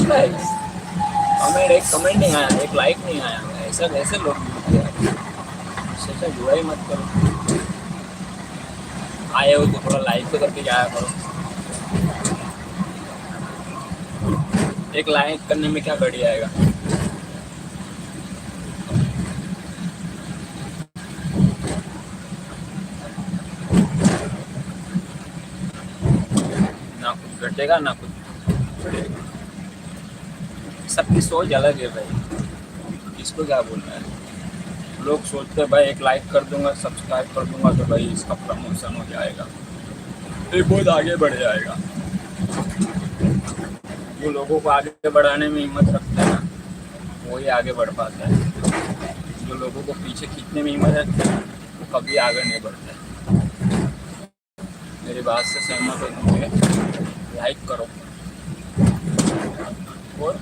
Likes, एक comment नहीं आया, एक लाइक नहीं आया। ऐसा कैसे लोग मिलते हैं? ऐसा बुरा ही मत करो। आए हो तो थोड़ा लाइक तो करके जाया करो। एक लाइक करने में क्या बढ़िया आएगा? ना कुछ घटेगा ना कुछ बढ़ेगा। सबकी सोच अलग है भाई, इसको क्या बोलना है। लोग सोचते हैं भाई एक लाइक कर दूंगा, सब्सक्राइब कर दूंगा तो भाई इसका प्रमोशन हो जाएगा, ये बहुत आगे बढ़ जाएगा। जो लोगों को आगे बढ़ाने में हिम्मत रखता है ना, वही आगे बढ़ पाता है। जो लोगों को पीछे खींचने में हिम्मत रखता है वो कभी आगे नहीं बढ़ता है। मेरी बात से सहमत हो तुम? लाइक करो और